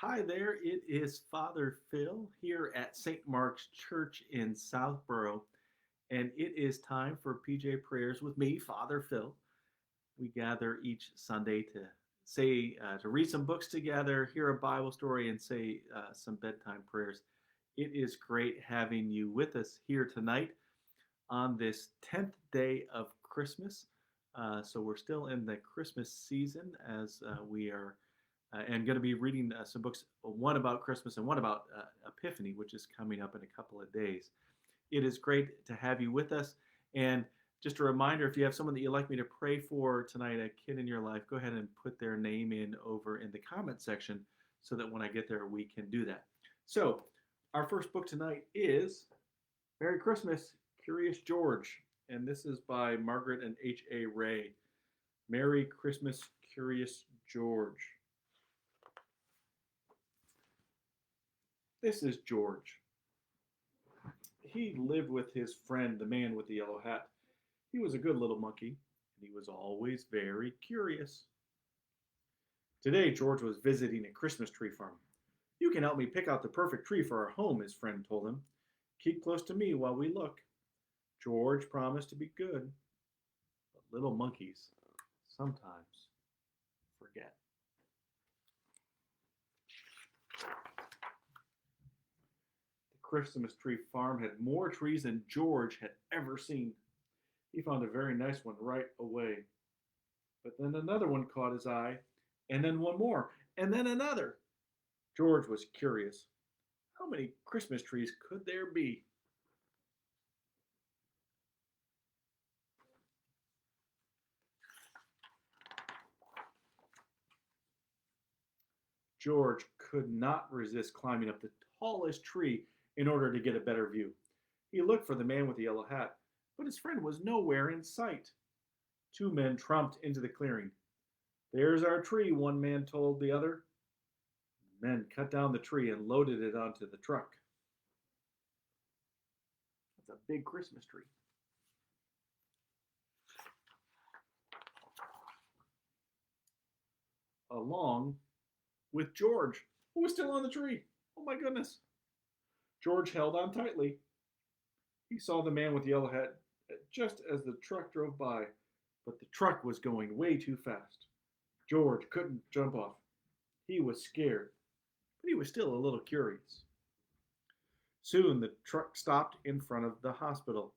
Hi there, it is Father Phil here at St. Mark's Church in Southborough, and it is time for PJ Prayers with me, Father Phil. We gather each Sunday to read some books together, hear a Bible story, and say some bedtime prayers. It is great having you with us here tonight on this 10th day of Christmas. So we're still in the Christmas season as we are and going to be reading some books, one about Christmas and one about Epiphany, which is coming up in a couple of days. It is great to have you with us. And just a reminder, if you have someone that you'd like me to pray for tonight, a kid in your life, go ahead and put their name in over in the comment section so that when I get there, we can do that. So our first book tonight is Merry Christmas, Curious George. And this is by Margaret and H.A. Ray. Merry Christmas, Curious George. This is George. He lived with his friend, the man with the yellow hat. He was a good little monkey, and he was always very curious. Today, George was visiting a Christmas tree farm. You can help me pick out the perfect tree for our home, his friend told him. Keep close to me while we look. George promised to be good, but little monkeys sometimes forget. Christmas tree farm had more trees than George had ever seen. He found a very nice one right away. But then another one caught his eye, and then one more, and then another. George was curious. How many Christmas trees could there be? George could not resist climbing up the tallest tree in order to get a better view. He looked for the man with the yellow hat, but his friend was nowhere in sight. Two men tromped into the clearing. There's our tree, one man told the other. The men cut down the tree and loaded it onto the truck. That's a big Christmas tree. Along with George, who was still on the tree. Oh my goodness. George held on tightly. He saw the man with the yellow hat just as the truck drove by, but the truck was going way too fast. George couldn't jump off. He was scared, but he was still a little curious. Soon the truck stopped in front of the hospital.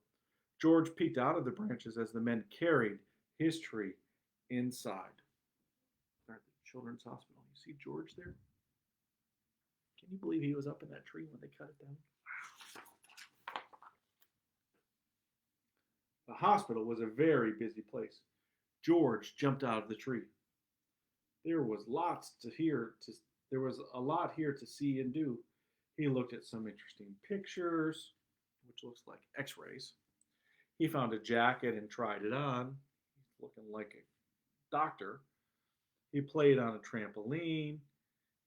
George peeked out of the branches as the men carried his tree inside. At the Children's Hospital. You see George there? Can you believe he was up in that tree when they cut it down? The hospital was a very busy place. George jumped out of the tree. There was a lot here to see and do. He looked at some interesting pictures, which looks like x-rays. He found a jacket and tried it on. He's looking like a doctor. He played on a trampoline.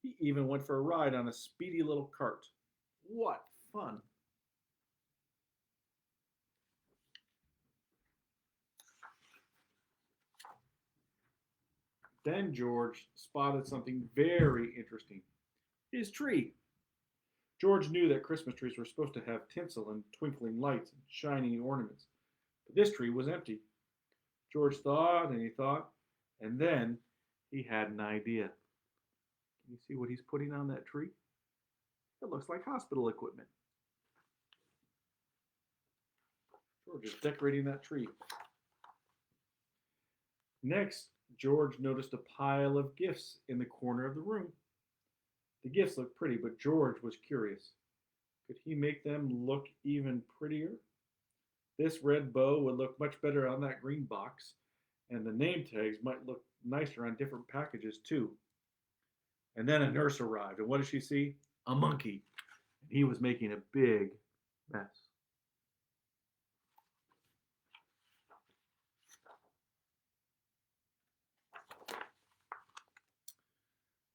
He even went for a ride on a speedy little cart. What fun! Then George spotted something very interesting. His tree. George knew that Christmas trees were supposed to have tinsel and twinkling lights and shining ornaments, but this tree was empty. George thought and he thought, and then he had an idea. Can you see what he's putting on that tree? It looks like hospital equipment. George is decorating that tree. Next, George noticed a pile of gifts in the corner of the room. The gifts looked pretty, but George was curious. Could he make them look even prettier? This red bow would look much better on that green box, and the name tags might look nicer on different packages too. And then a nurse arrived, and what did she see? A monkey. And he was making a big mess.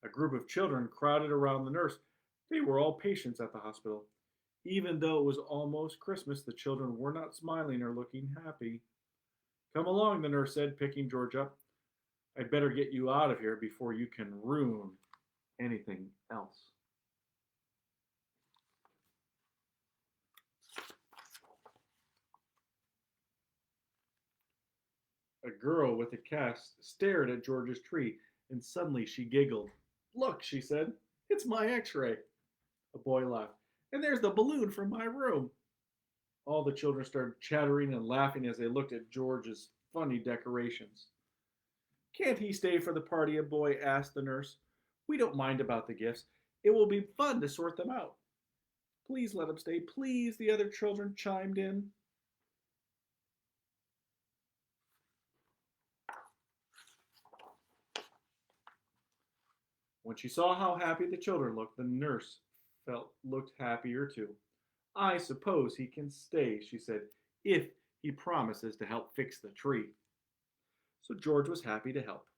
A group of children crowded around the nurse. They were all patients at the hospital. Even though it was almost Christmas, the children were not smiling or looking happy. Come along, the nurse said, picking George up. I'd better get you out of here before you can ruin anything else. class stared at George's tree, and suddenly she giggled. "Look," she said, "it's my x-ray." A boy laughed. "And there's the balloon from my room." All the children started chattering and laughing as they looked at George's funny decorations. "Can't he stay for the party?" a boy asked the nurse. "We don't mind about the gifts. It will be fun to sort them out." "Please let him stay, please," the other children chimed in. When she saw how happy the children looked, the nurse looked happier too. "I suppose he can stay," she said, "if he promises to help fix the tree." So George was happy to help.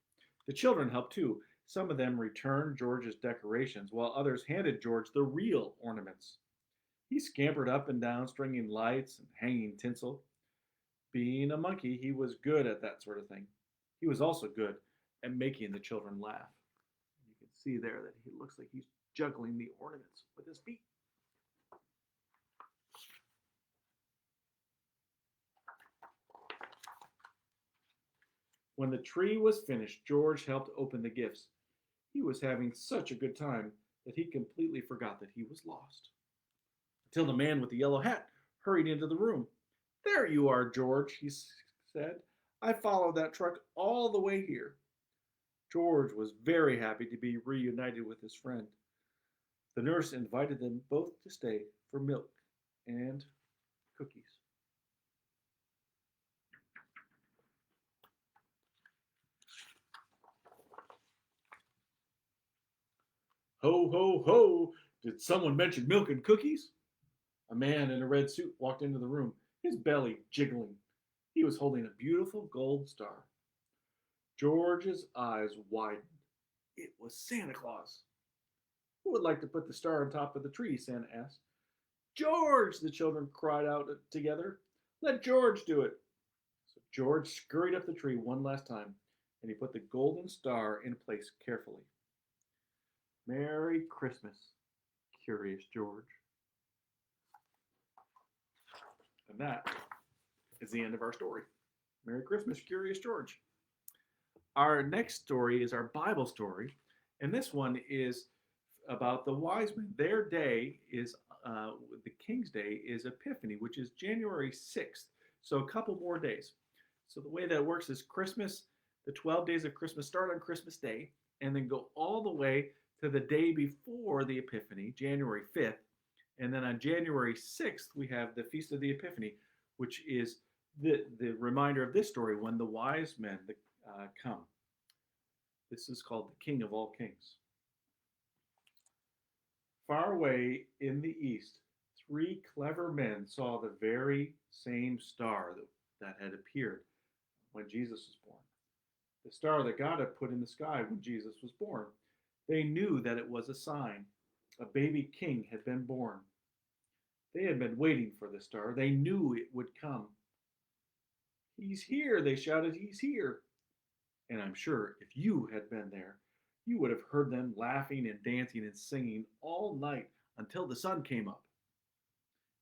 The children helped too. Some of them returned George's decorations, while others handed George the real ornaments. He scampered up and down, stringing lights and hanging tinsel. Being a monkey, he was good at that sort of thing. He was also good at making the children laugh. You can see there that he looks like he's juggling the ornaments with his feet. When the tree was finished, George helped open the gifts. He was having such a good time that he completely forgot that he was lost. Until the man with the yellow hat hurried into the room. "There you are, George," he said. "I followed that truck all the way here." George was very happy to be reunited with his friend. The nurse invited them both to stay for milk and cookies. "Ho, ho, ho! Did someone mention milk and cookies?" A man in a red suit walked into the room, his belly jiggling. He was holding a beautiful gold star. George's eyes widened. It was Santa Claus. "Who would like to put the star on top of the tree?" Santa asked. "George!" the children cried out together. "Let George do it." So George scurried up the tree one last time, and he put the golden star in place carefully. "Merry Christmas, Curious George." And that is the end of our story. Merry Christmas, Curious George. Our next story is our Bible story, and this one is about the wise men. Their day is, the King's Day is Epiphany, which is January 6th, so a couple more days. So the way that works is Christmas, the 12 days of Christmas start on Christmas Day, and then go all the way to the day before the Epiphany, January 5th. And then on January 6th, we have the Feast of the Epiphany, which is the reminder of this story when the wise men come. This is called the King of all kings. Far away in the east, three clever men saw the very same star that had appeared when Jesus was born. The star that God had put in the sky when Jesus was born. They knew that it was a sign. A baby king had been born. They had been waiting for the star. They knew it would come. "He's here," they shouted. "He's here." And I'm sure if you had been there, you would have heard them laughing and dancing and singing all night until the sun came up.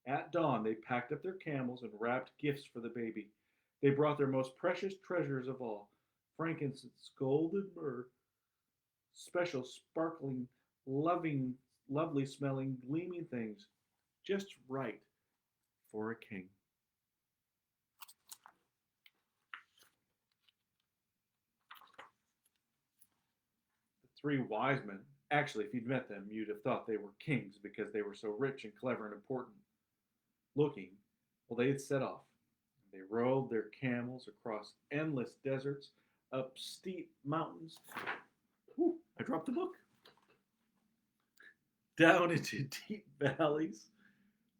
At dawn, they packed up their camels and wrapped gifts for the baby. They brought their most precious treasures of all, frankincense, gold, and myrrh, special, sparkling, lovely smelling, gleaming things, just right for a king. The three wise men, actually, if you'd met them, you'd have thought they were kings because they were so rich and clever and important looking. Well, they had set off. They rode their camels across endless deserts, up steep mountains. Whew, I dropped the book. Down into deep valleys,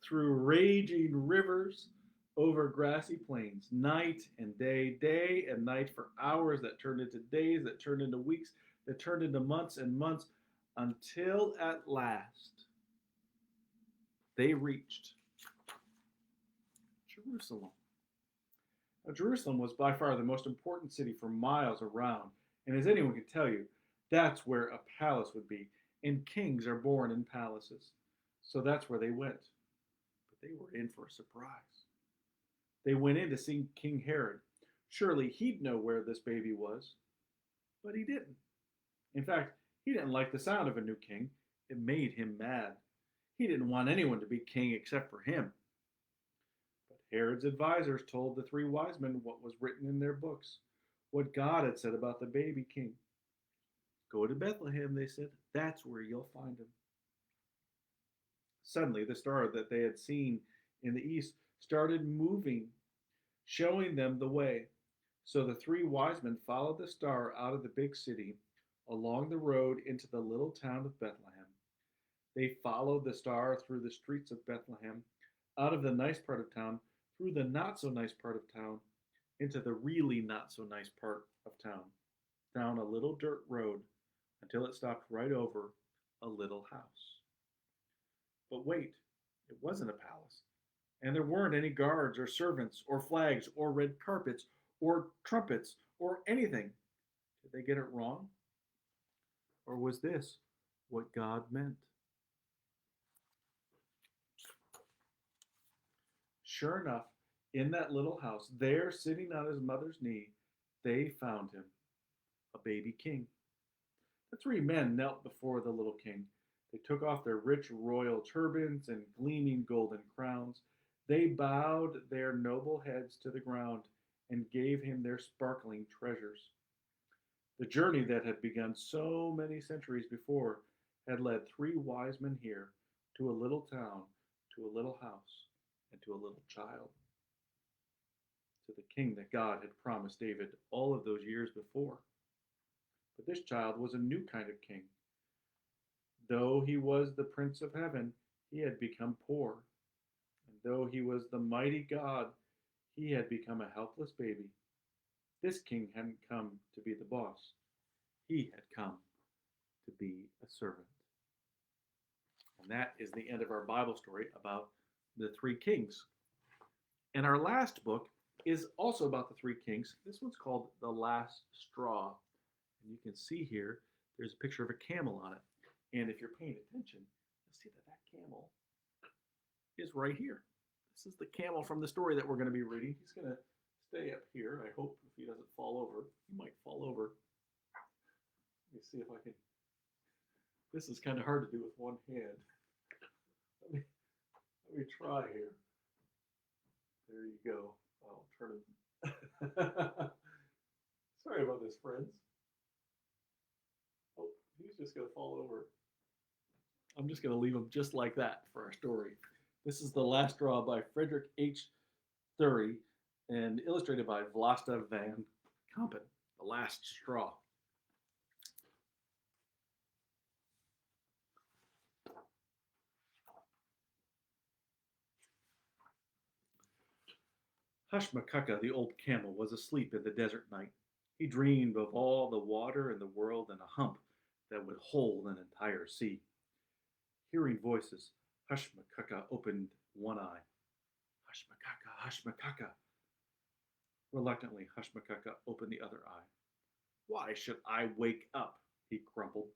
through raging rivers, over grassy plains, night and day and night, for hours that turned into days, that turned into weeks, that turned into months and months, until at last they reached Jerusalem. Now, Jerusalem was by far the most important city for miles around, and as anyone can tell you, that's where a palace would be, and kings are born in palaces. So that's where they went. But they were in for a surprise. They went in to see King Herod. Surely he'd know where this baby was, but he didn't. In fact, he didn't like the sound of a new king. It made him mad. He didn't want anyone to be king except for him. But Herod's advisors told the three wise men what was written in their books, what God had said about the baby king. Go to Bethlehem, they said. That's where you'll find him. Suddenly, the star that they had seen in the east started moving, showing them the way. So the three wise men followed the star out of the big city, along the road into the little town of Bethlehem. They followed the star through the streets of Bethlehem, out of the nice part of town, through the not so nice part of town, into the really not so nice part of town, down a little dirt road until it stopped right over a little house. But wait, it wasn't a palace, and there weren't any guards or servants or flags or red carpets or trumpets or anything. Did they get it wrong? Or was this what God meant? Sure enough, in that little house, there sitting on his mother's knee, they found him, a baby king. The three men knelt before the little king. They took off their rich royal turbans and gleaming golden crowns. They bowed their noble heads to the ground and gave him their sparkling treasures. The journey that had begun so many centuries before had led three wise men here to a little town, to a little house, and to a little child. To the king that God had promised David all of those years before. But this child was a new kind of king. Though he was the Prince of Heaven, he had become poor. And though he was the mighty God, he had become a helpless baby. This king hadn't come to be the boss. He had come to be a servant. And that is the end of our Bible story about the three kings. And our last book is also about the three kings. This one's called The Last Straw. And you can see here, there's a picture of a camel on it. And if you're paying attention, you'll see that that camel is right here. This is the camel from the story that we're going to be reading. He's going to stay up here. I hope if he doesn't fall over. He might fall over. Let me see if I can. This is kind of hard to do with one hand. Let me try here. There you go. I'll turn him. Sorry about this, friends. Oh, he's just going to fall over. I'm just going to leave him just like that for our story. This is The Last Straw by Frederick H. Thury and illustrated by Vlasta van Kampen. The Last Straw. Hushmakaka, the old camel, was asleep in the desert night. He dreamed of all the water in the world and a hump that would hold an entire sea. Hearing voices, Hushmakaka opened one eye. Hushmakaka, Hushmakaka. Reluctantly, Hushmakaka opened the other eye. Why should I wake up? He grumbled.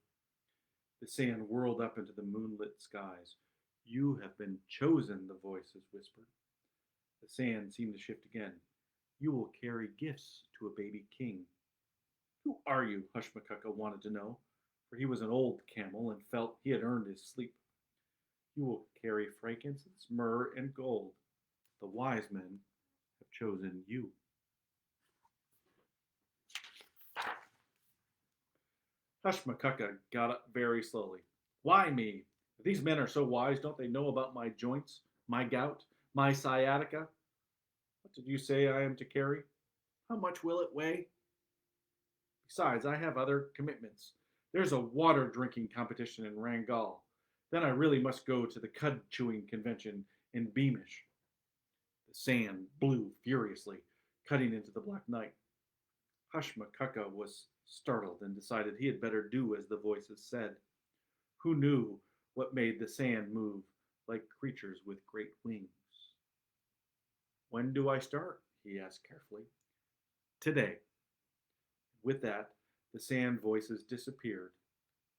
The sand whirled up into the moonlit skies. You have been chosen, the voices whispered. The sand seemed to shift again. You will carry gifts to a baby king. Who are you? Hushmakaka wanted to know, for he was an old camel and felt he had earned his sleep. You will carry frankincense, myrrh, and gold. The wise men have chosen you. Hushmakaka got up very slowly. Why me? If these men are so wise, don't they know about my joints, my gout, my sciatica? What did you say I am to carry? How much will it weigh? Besides, I have other commitments. There's a water drinking competition in Rangal. Then I really must go to the cud chewing convention in Beamish. The sand blew furiously, cutting into the black night. Hushmakaka was startled and decided he had better do as the voices said. Who knew what made the sand move like creatures with great wings? When do I start? He asked carefully. Today. With that, the sand voices disappeared,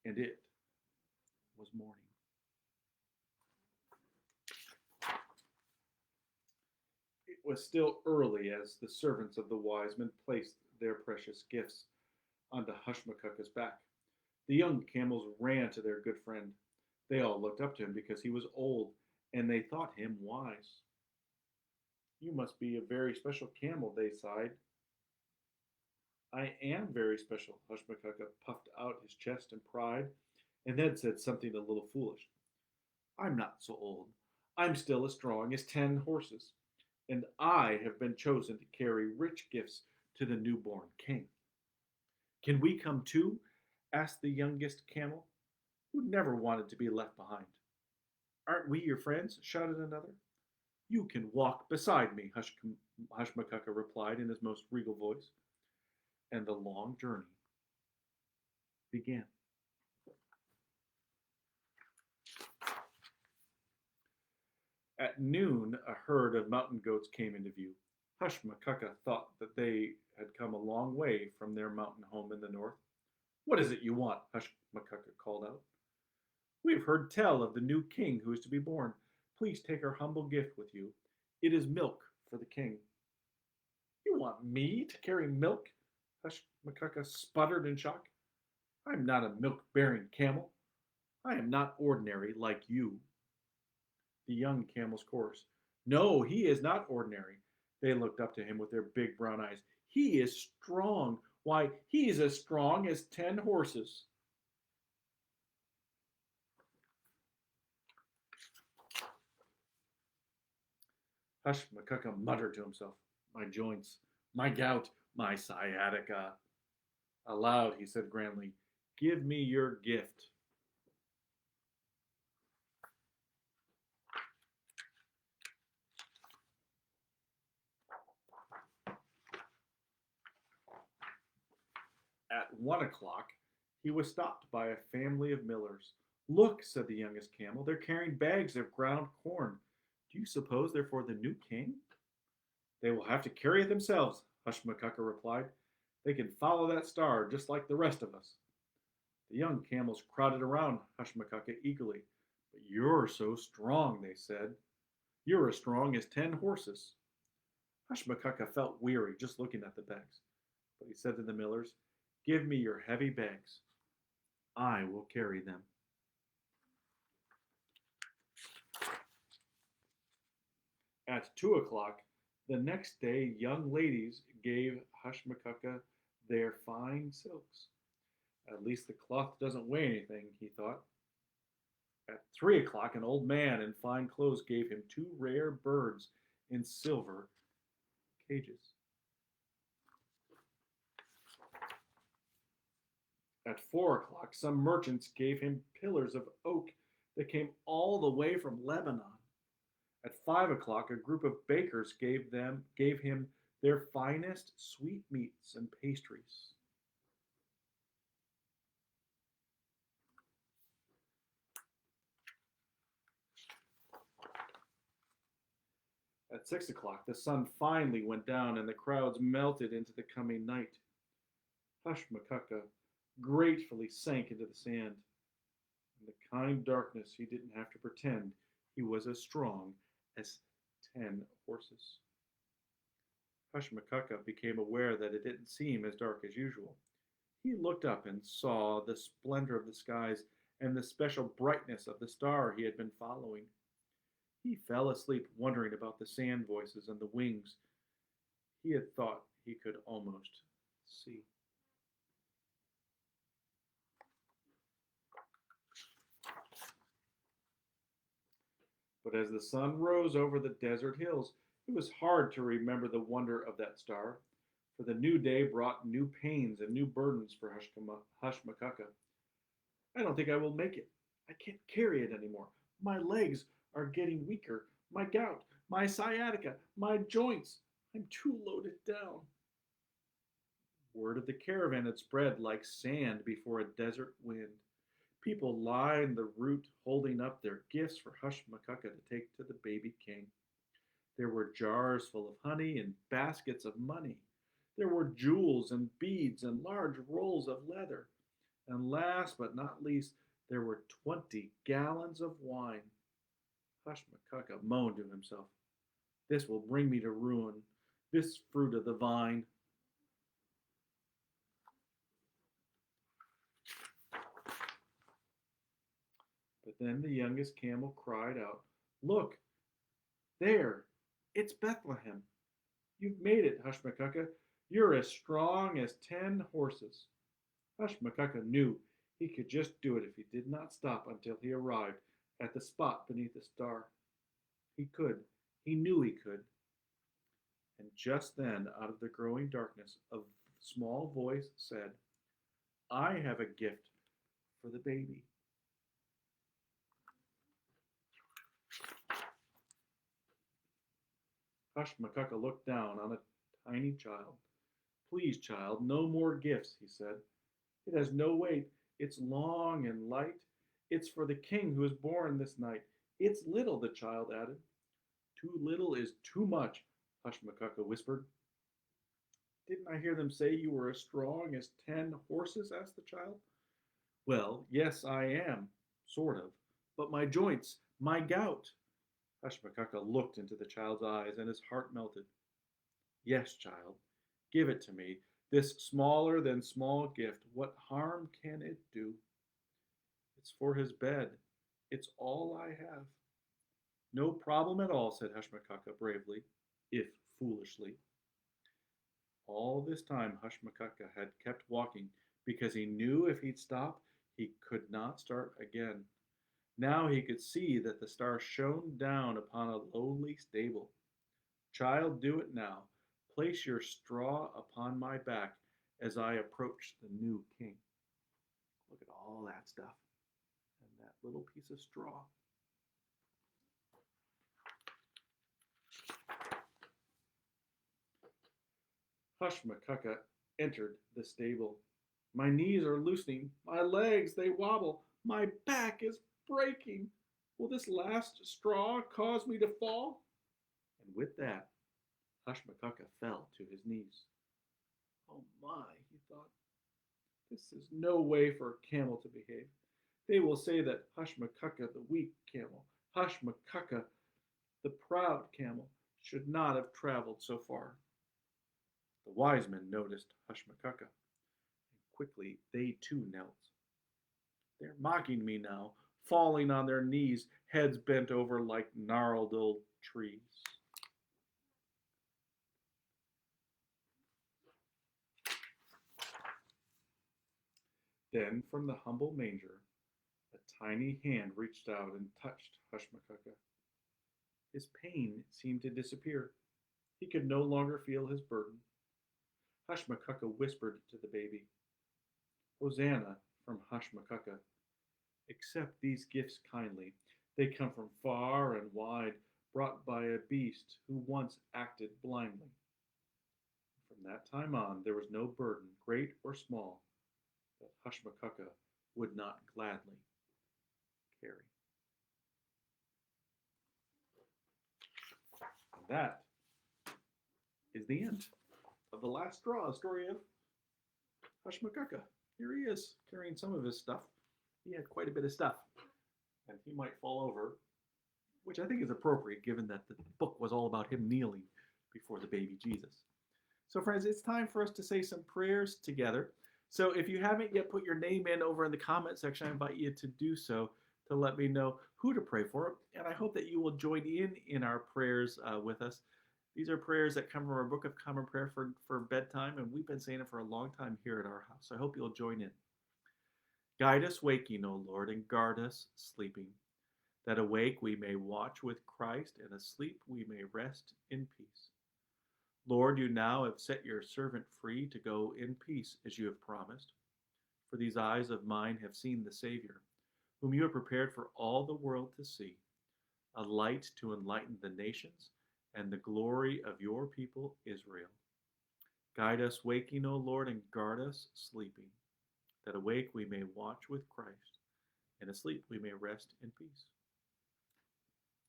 and it was morning. was still early as the servants of the wise men placed their precious gifts onto Hushmakaka's back. The young camels ran to their good friend. They all looked up to him because he was old, and they thought him wise. You must be a very special camel, they sighed. I am very special, Hushmakaka puffed out his chest in pride, and then said something a little foolish. I'm not so old. I'm still as strong as 10 horses, and I have been chosen to carry rich gifts to the newborn king. Can we come too? Asked the youngest camel, who never wanted to be left behind. Aren't we your friends? Shouted another. You can walk beside me, Hushmakaka replied in his most regal voice, and the long journey began. At noon, a herd of mountain goats came into view. Hushmakaka thought that they had come a long way from their mountain home in the north. What is it you want? Hushmakaka called out. We have heard tell of the new king who is to be born. Please take our humble gift with you. It is milk for the king. You want me to carry milk? Hushmakaka sputtered in shock. I'm not a milk-bearing camel. I am not ordinary like you. The young camels chorused. No, he is not ordinary. They looked up to him with their big brown eyes. He is strong. Why, he's as strong as 10 horses. Hushmakaka muttered to himself, my joints, my gout, my sciatica. Aloud, he said grandly, give me your gift. At 1 o'clock, he was stopped by a family of millers. Look, said the youngest camel, they're carrying bags of ground corn. Do you suppose they're for the new king? They will have to carry it themselves, Hushmakaka replied. They can follow that star just like the rest of us. The young camels crowded around Hushmakaka eagerly. But you're so strong, they said. You're as strong as 10 horses. Hushmakaka felt weary just looking at the bags. But he said to the millers, give me your heavy bags. I will carry them. At 2 o'clock the next day, young ladies gave Hushmakaka their fine silks. At least the cloth doesn't weigh anything, he thought. At 3 o'clock, an old man in fine clothes gave him 2 rare birds in silver cages. At 4 o'clock, some merchants gave him pillars of oak that came all the way from Lebanon. At 5 o'clock, a group of bakers gave him their finest sweetmeats and pastries. At 6 o'clock, the sun finally went down and the crowds melted into the coming night. Hushmakaka gratefully sank into the sand. In the kind darkness, he didn't have to pretend he was as strong as 10 horses. Hushmakaka became aware that it didn't seem as dark as usual. He looked up and saw the splendor of the skies and the special brightness of the star he had been following. He fell asleep wondering about the sand voices and the wings he had thought he could almost see. But as the sun rose over the desert hills, it was hard to remember the wonder of that star, for the new day brought new pains and new burdens for Hushmakaka. I don't think I will make it. I can't carry it anymore. My legs are getting weaker. My gout, my sciatica, my joints. I'm too loaded down. Word of the caravan had spread like sand before a desert wind. People lined the route holding up their gifts for Hushmakaka to take to the baby king. There were jars full of honey and baskets of money. There were jewels and beads and large rolls of leather. And last but not least, there were 20 gallons of wine. Hushmakaka moaned to himself. This will bring me to ruin, this fruit of the vine. But then the youngest camel cried out, "Look, there, it's Bethlehem. You've made it, Hushmakaka. You're as strong as 10 horses." Hushmakaka knew he could just do it if he did not stop until he arrived at the spot beneath the star. He could. He knew he could. And just then, out of the growing darkness, a small voice said, "I have a gift for the baby." Hushmakaka looked down on a tiny child. "Please, child, no more gifts," he said. "It has no weight. It's long and light. It's for the king who is born this night. It's little," the child added. "Too little is too much," Hushmakaka whispered. "Didn't I hear them say you were as strong as 10 horses?" asked the child. "Well, yes, I am, sort of. But my joints, my gout." Hushmakaka looked into the child's eyes and his heart melted. "Yes, child, give it to me. This smaller than small gift, what harm can it do?" "It's for his bed. It's all I have." "No problem at all," said Hushmakaka bravely, if foolishly. All this time Hushmakaka had kept walking because he knew if he'd stop, he could not start again. Now he could see that the star shone down upon a lowly stable. "Child, do it now. Place your straw upon my back as I approach the new king." Look at all that stuff and that little piece of straw. Hushmakaka entered the stable. "My knees are loosening, my legs, they wobble, my back is breaking. Will this last straw cause me to fall?" And with that, Hushmakaka fell to his knees. "Oh my," he thought, "this is no way for a camel to behave. They will say that Hushmakaka, the weak camel, Hushmakaka, the proud camel, should not have traveled so far." The wise men noticed Hushmakaka, and quickly they too knelt. "They're mocking me now, falling on their knees, heads bent over like gnarled old trees." Then from the humble manger, a tiny hand reached out and touched Hushmakaka. His pain seemed to disappear. He could no longer feel his burden. Hushmakaka whispered to the baby, "Hosanna from Hushmakaka. Accept these gifts kindly. They come from far and wide, brought by a beast who once acted blindly." From that time on, there was no burden, great or small, that Hushmakaka would not gladly carry. And that is the end of The Last Straw, the story of Hushmakaka. Here he is, carrying some of his stuff. He had quite a bit of stuff, and he might fall over, which I think is appropriate given that the book was all about him kneeling before the baby Jesus. So friends, it's time for us to say some prayers together. So if you haven't yet put your name in over in the comment section, I invite you to do so to let me know who to pray for. And I hope that you will join in our prayers with us. These are prayers that come from our Book of Common Prayer for bedtime, and we've been saying it for a long time here at our house. So I hope you'll join in. Guide us waking, O Lord, and guard us sleeping, that awake we may watch with Christ, and asleep we may rest in peace. Lord, you now have set your servant free to go in peace as you have promised. For these eyes of mine have seen the Savior, whom you have prepared for all the world to see, a light to enlighten the nations and the glory of your people Israel. Guide us waking, O Lord, and guard us sleeping, that awake we may watch with Christ, and asleep we may rest in peace.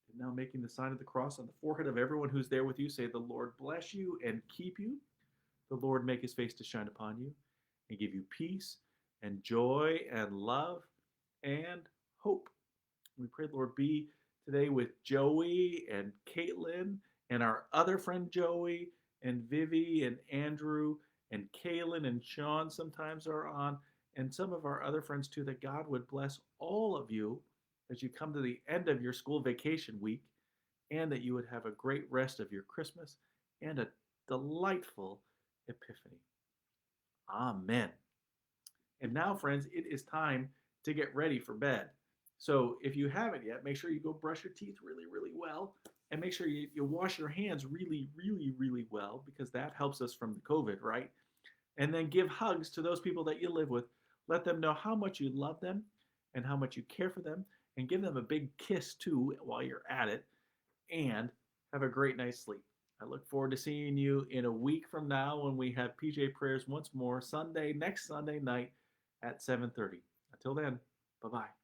And now making the sign of the cross on the forehead of everyone who's there with you, say, "The Lord bless you and keep you. The Lord make his face to shine upon you and give you peace and joy and love and hope." We pray, Lord, be today with Joey and Caitlin and our other friend Joey and Vivi and Andrew and Kaylin and Sean sometimes are on, and some of our other friends too, that God would bless all of you as you come to the end of your school vacation week, and that you would have a great rest of your Christmas and a delightful Epiphany. Amen. And now, friends, it is time to get ready for bed. So if you haven't yet, make sure you go brush your teeth really, really well. And make sure you wash your hands really, really, really well, because that helps us from the COVID, right? And then give hugs to those people that you live with. Let them know how much you love them and how much you care for them. And give them a big kiss too while you're at it. And have a great night's sleep. I look forward to seeing you in a week from now when we have PJ prayers once more, next Sunday night at 7:30. Until then, bye-bye.